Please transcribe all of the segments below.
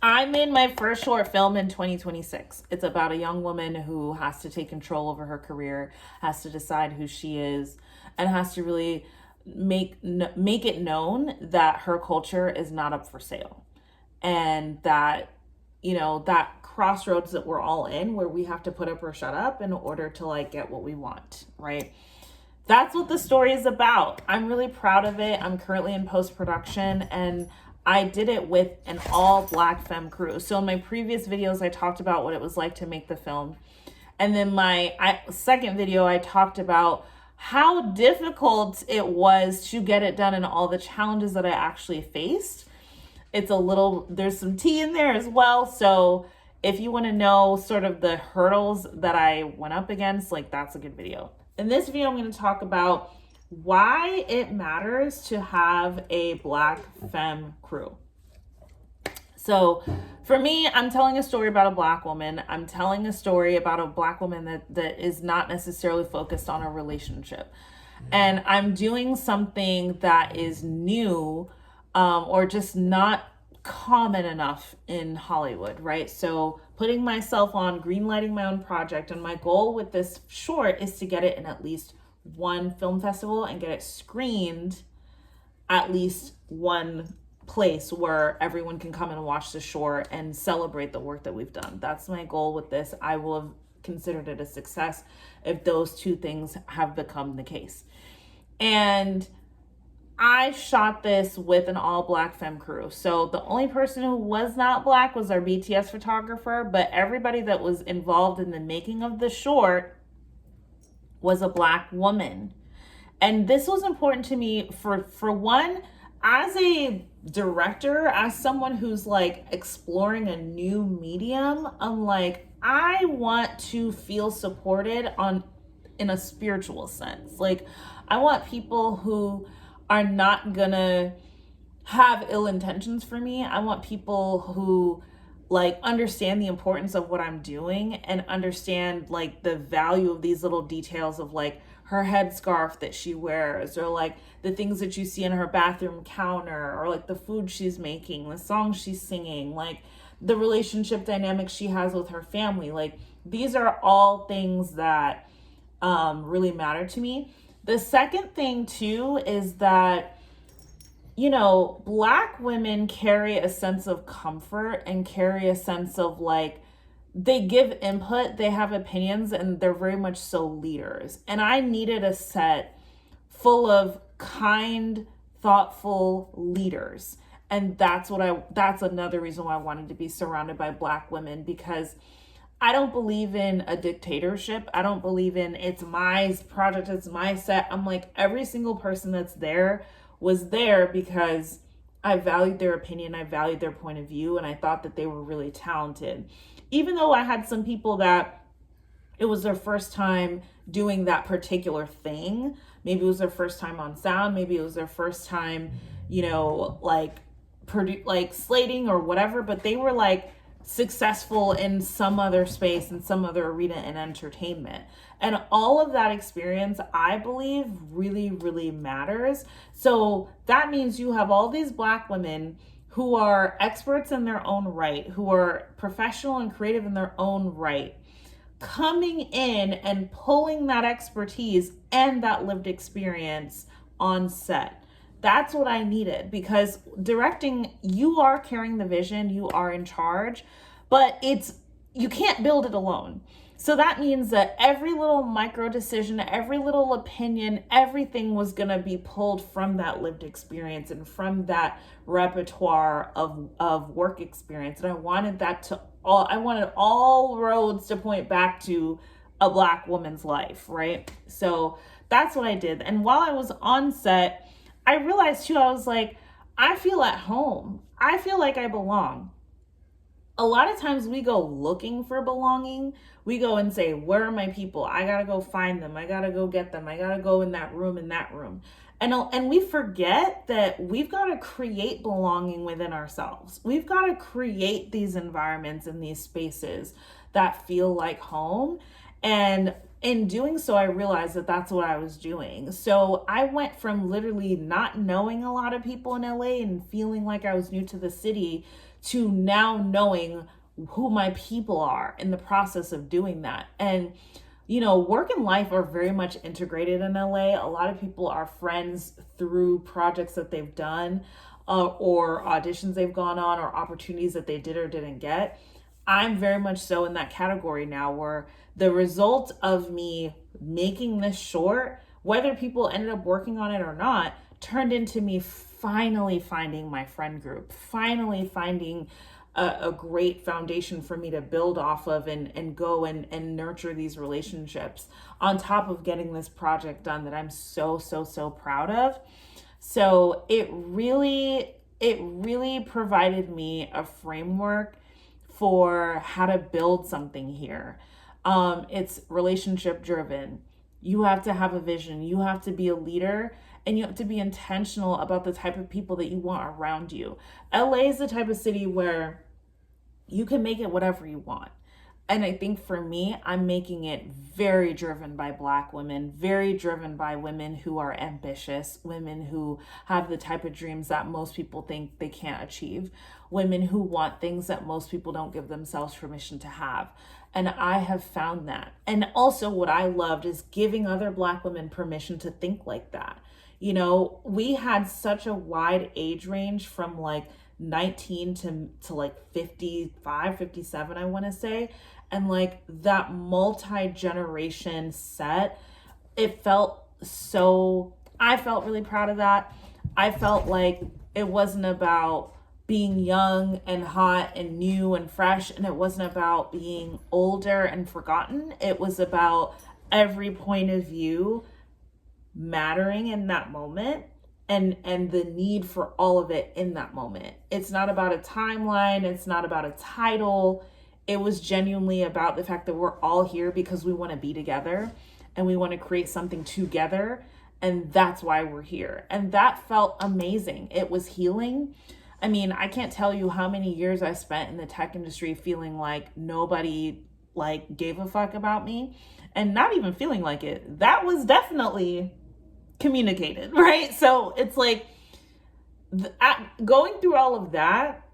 I made my first short film in 2026. It's about a young woman who has to take control over her career, has to decide who she is, and has to really make it known that her culture is not up for sale. And that, that crossroads that we're all in where we have to put up or shut up in order to like get what we want, right? That's what the story is about. I'm really proud of it. I'm currently in post-production, and I did it with an all black femme crew. So in my previous videos, I talked about what it was like to make the film. And then my second video, I talked about how difficult it was to get it done and all the challenges that I actually faced. There's some tea in there as well. So if you want to know sort of the hurdles that I went up against, like that's a good video. In this video, I'm going to talk about why it matters to have a black femme crew. So for me, I'm telling a story about a black woman. I'm telling a story about a black woman that is not necessarily focused on a relationship. And I'm doing something that is new or just not common enough in Hollywood, right? So putting myself on, greenlighting my own project, and my goal with this short is to get it in at least one film festival and get it screened at least one place where everyone can come and watch the short and celebrate the work that we've done. That's my goal with this. I will have considered it a success if those two things have become the case. And I shot this with an all black femme crew. So the only person who was not black was our BTS photographer, but everybody that was involved in the making of the short was a black woman. And this was important to me for one, as a director, as someone who's like exploring a new medium, I'm like, I want to feel supported in a spiritual sense. Like, I want people who are not gonna have ill intentions for me. I want people who like understand the importance of what I'm doing and understand like the value of these little details of like her headscarf that she wears, or like the things that you see in her bathroom counter, or like the food she's making, the songs she's singing, like the relationship dynamics she has with her family. Like these are all things that really matter to me. The second thing too is that, black women carry a sense of comfort and carry a sense of like, they give input, they have opinions, and they're very much so leaders. And I needed a set full of kind, thoughtful leaders. And that's another reason why I wanted to be surrounded by black women, because I don't believe in a dictatorship. I don't believe in it's my project, it's my set. I'm like, every single person that's there was there because I valued their opinion, I valued their point of view, and I thought that they were really talented. Even though I had some people that it was their first time doing that particular thing. Maybe it was their first time on sound. Maybe it was their first time, like slating or whatever, but they were like successful in some other space, in some other arena in entertainment. And all of that experience, I believe, really, really matters. So that means you have all these black women who are experts in their own right, who are professional and creative in their own right, coming in and pulling that expertise and that lived experience on set. That's what I needed, because directing, you are carrying the vision, you are in charge, but you can't build it alone. So that means that every little micro decision, every little opinion, everything was going to be pulled from that lived experience and from that repertoire of work experience. And I wanted all roads to point back to a black woman's life, right? So that's what I did. And while I was on set, I realized too, I was like, I feel at home. I feel like I belong. A lot of times we go looking for belonging. We go and say, where are my people? I got to go find them. I got to go get them. I got to go in that room, And we forget that we've got to create belonging within ourselves. We've got to create these environments and these spaces that feel like home. And in doing so, I realized that that's what I was doing. So I went from literally not knowing a lot of people in LA and feeling like I was new to the city to now knowing who my people are in the process of doing that. And work and life are very much integrated in LA. A lot of people are friends through projects that they've done, or auditions they've gone on, or opportunities that they did or didn't get. I'm very much so in that category now, where the result of me making this short, whether people ended up working on it or not, turned into me finally finding my friend group, finally finding a great foundation for me to build off of and go and nurture these relationships, on top of getting this project done that I'm so proud of. So it really provided me a framework for how to build something here. It's relationship driven. You have to have a vision. You have to be a leader, and you have to be intentional about the type of people that you want around you. LA is the type of city where you can make it whatever you want. And I think for me, I'm making it very driven by Black women, very driven by women who are ambitious, women who have the type of dreams that most people think they can't achieve, women who want things that most people don't give themselves permission to have. And I have found that. And also what I loved is giving other Black women permission to think like that. We had such a wide age range from like 19 to like 55, 57, I want to say. And like that multi-generation set, I felt really proud of that. I felt like it wasn't about being young and hot and new and fresh, and it wasn't about being older and forgotten. It was about every point of view mattering in that moment, and the need for all of it in that moment. It's not about a timeline. It's not about a title. It was genuinely about the fact that we're all here because we want to be together and we want to create something together. And that's why we're here. And that felt amazing. It was healing. I mean, I can't tell you how many years I spent in the tech industry feeling like nobody like gave a fuck about me, and not even feeling like it. That was definitely communicated, right? So it's like going through all of that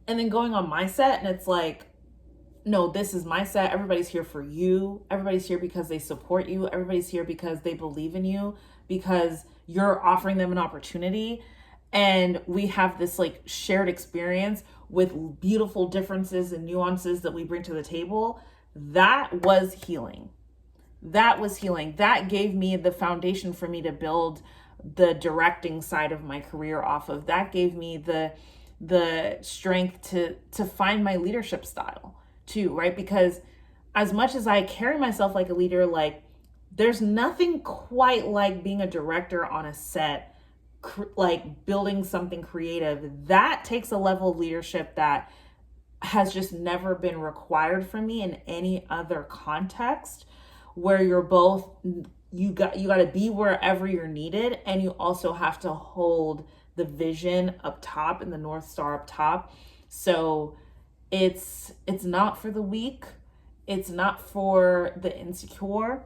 and then going on my set, and it's like, no, this is my set. Everybody's here for you. Everybody's here because they support you. Everybody's here because they believe in you, because you're offering them an opportunity. And we have this like shared experience with beautiful differences and nuances that we bring to the table. That was healing. That gave me the foundation for me to build the directing side of my career off of. That gave me the strength to find my leadership style too, right? Because as much as I carry myself like a leader, like there's nothing quite like being a director on a set, like building something creative. That takes a level of leadership that has just never been required from me in any other context, where you're both, you got to be wherever you're needed, and you also have to hold the vision up top and the North Star up top. So it's not for the weak. It's not for the insecure.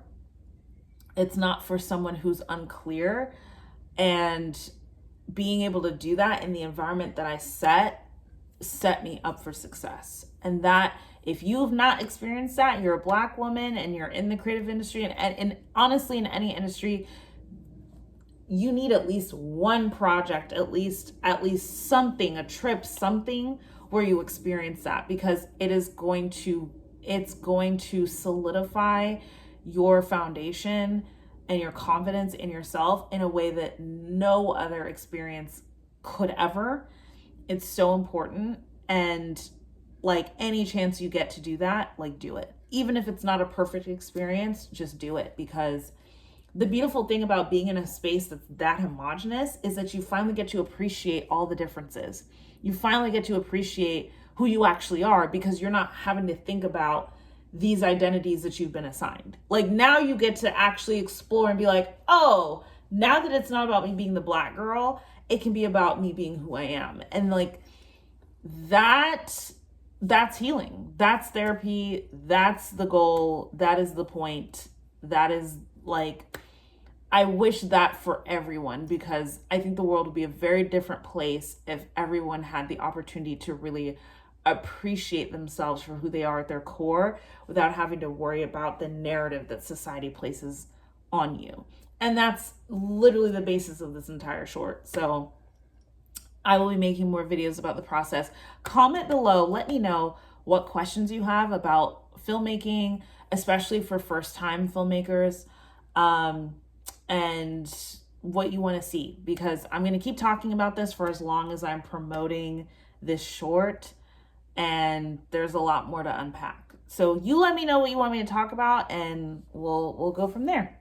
It's not for someone who's unclear. And being able to do that in the environment that I set me up for success. And that, if you've not experienced that, you're a Black woman and you're in the creative industry, and honestly in any industry, you need at least one project, at least something, a trip, something where you experience that, because it's going to solidify your foundation and your confidence in yourself in a way that no other experience could ever. It's so important. And like any chance you get to do that, like do it. Even if it's not a perfect experience, just do it. Because the beautiful thing about being in a space that's that homogenous is that you finally get to appreciate all the differences. You finally get to appreciate who you actually are, because you're not having to think about these identities that you've been assigned. Like now you get to actually explore and be like, oh, now that it's not about me being the Black girl, it can be about me being who I am. And like that's healing. That's therapy. That's the goal. That is the point. That is like, I wish that for everyone, because I think the world would be a very different place if everyone had the opportunity to really appreciate themselves for who they are at their core without having to worry about the narrative that society places on you. And that's literally the basis of this entire short. So I will be making more videos about the process. Comment below, let me know what questions you have about filmmaking, especially for first-time filmmakers, and what you want to see, because I'm going to keep talking about this for as long as I'm promoting this short, and there's a lot more to unpack. So you let me know what you want me to talk about, and we'll go from there.